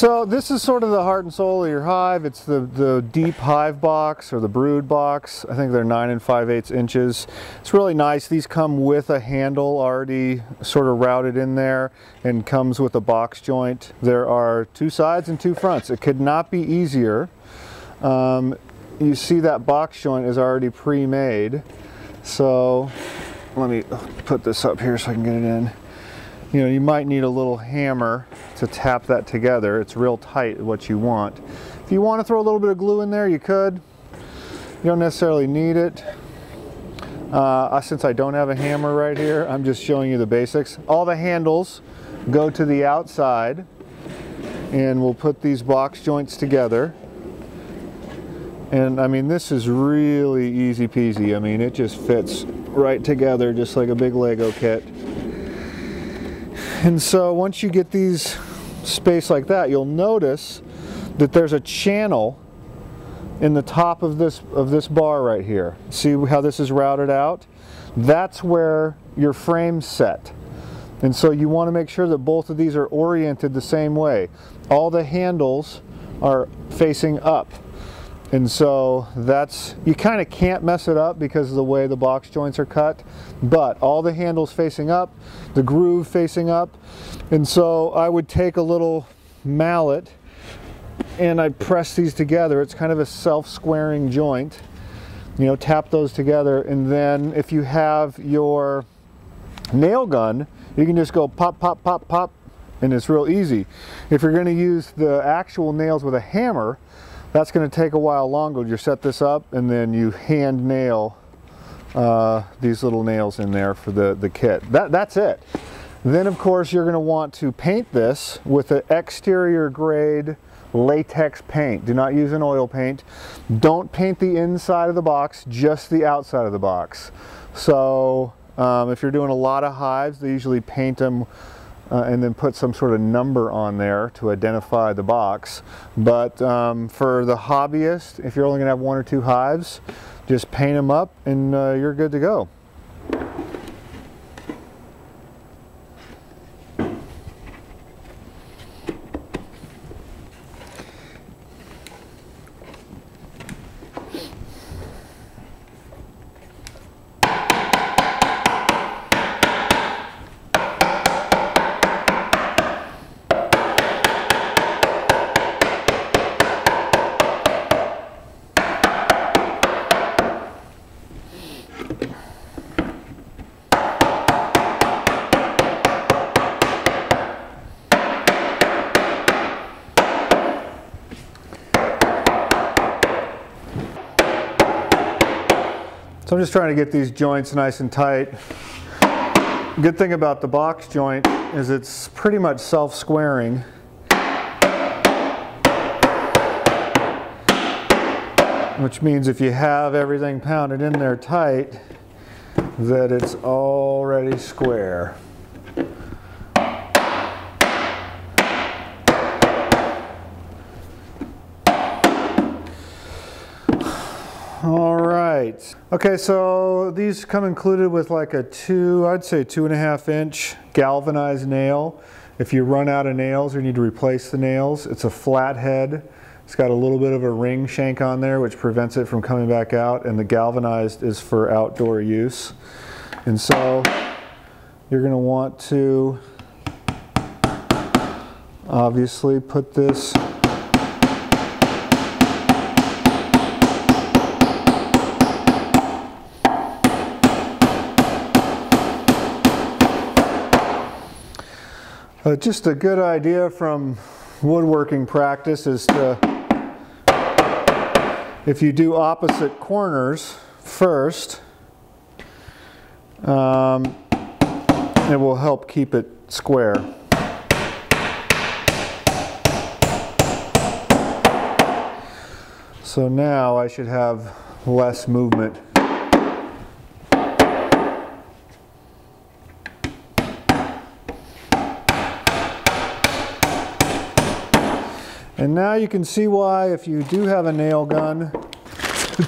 So this is sort of the heart and soul of your hive. It's the deep hive box or the brood box. I think they're 9 5/8 inches. It's really nice. These come with a handle already sort of routed in there and comes with a box joint. There are 2 sides and 2 fronts. It could not be easier. You see that box joint is already pre-made. So let me put this up here so I can get it in. You know, you might need a little hammer to tap that together. It's real tight, what you want. If you want to throw a little bit of glue in there, you could. You don't necessarily need it. Since I don't have a hammer right here, I'm just showing you the basics. All the handles go to the outside, and we'll put these box joints together. And I mean, this is really easy peasy. I mean, it just fits right together just like a big Lego kit. And so once you get these spaced like that, you'll notice that there's a channel in the top of this bar right here. See how this is routed out? That's where your frame's set. And so you want to make sure that both of these are oriented the same way. All the handles are facing up. And so that's, you kind of can't mess it up because of the way the box joints are cut, but all the handles facing up, the groove facing up. And so I would take a little mallet and I'd press these together. It's kind of a self-squaring joint. You know, tap those together, and then if you have your nail gun, you can just go pop, pop, pop, pop, and it's real easy. If you're going to use the actual nails with a hammer, that's going to take a while longer. You set this up and then you hand nail these little nails in there for the kit. That's it. Then of course you're going to want to paint this with an exterior grade latex paint. Do not use an oil paint. Don't paint the inside of the box, just the outside of the box. So if you're doing a lot of hives, they usually paint them and then put some sort of number on there to identify the box. But for the hobbyist, if you're only going to have 1 or 2 hives, just paint them up and you're good to go. So I'm just trying to get these joints nice and tight. Good thing about the box joint is it's pretty much self-squaring. Which means if you have everything pounded in there tight, that it's already square. All right. Okay, so these come included with like a I'd say 2.5 inch galvanized nail. If you run out of nails or you need to replace the nails, it's a flat head. It's got a little bit of a ring shank on there which prevents it from coming back out, and the galvanized is for outdoor use. And so you're going to want to obviously put this just a good idea from woodworking practice is to, if you do opposite corners first, it will help keep it square. So now I should have less movement. And now you can see why, if you do have a nail gun,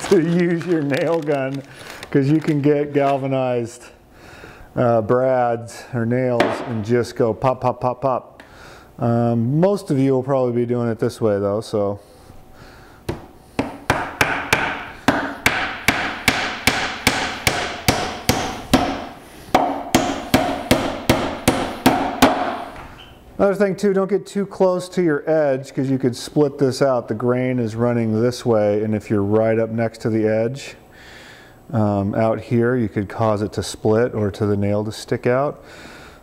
to use your nail gun, because you can get galvanized brads or nails and just go pop, pop, pop, pop. Most of you will probably be doing it this way though, so. Another thing too, don't get too close to your edge because you could split this out. The grain is running this way, and if you're right up next to the edge out here, you could cause it to split or to the nail to stick out.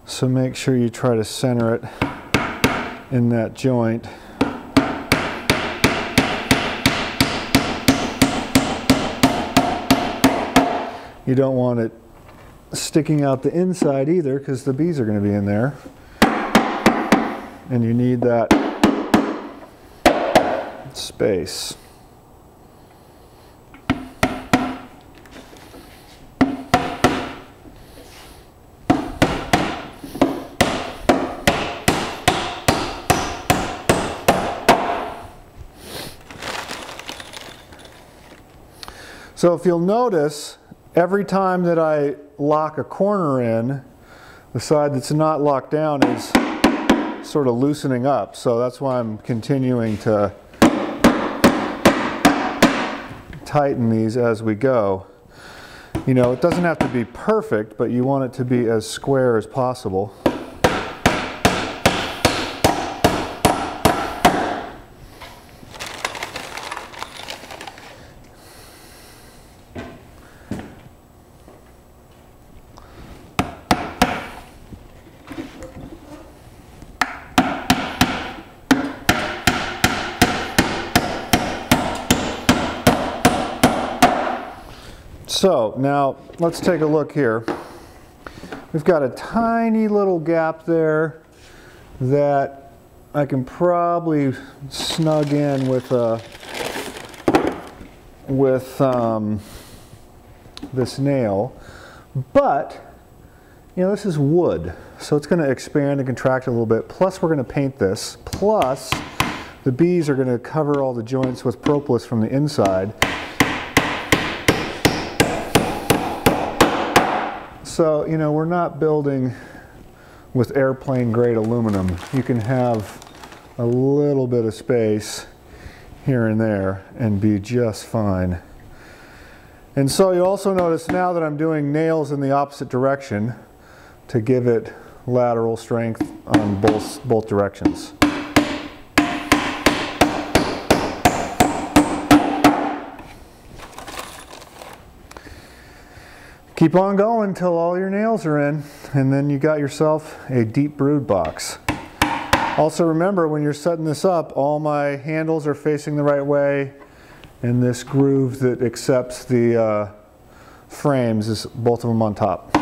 So make sure you try to center it in that joint. You don't want it sticking out the inside either because the bees are going to be in there. And you need that space. So if you'll notice, every time that I lock a corner in, the side that's not locked down is sort of loosening up. So that's why I'm continuing to tighten these as we go. You know, it doesn't have to be perfect, but you want it to be as square as possible. So now let's take a look here. We've got a tiny little gap there that I can probably snug in with this nail, but you know, this is wood, so it's going to expand and contract a little bit. Plus, we're going to paint this. Plus, the bees are going to cover all the joints with propolis from the inside. So, you know, we're not building with airplane grade aluminum. You can have a little bit of space here and there and be just fine. And so you also notice now that I'm doing nails in the opposite direction to give it lateral strength on both directions. Keep on going until all your nails are in, and then you got yourself a deep brood box. Also remember, when you're setting this up, all my handles are facing the right way, and this groove that accepts the frames is both of them on top.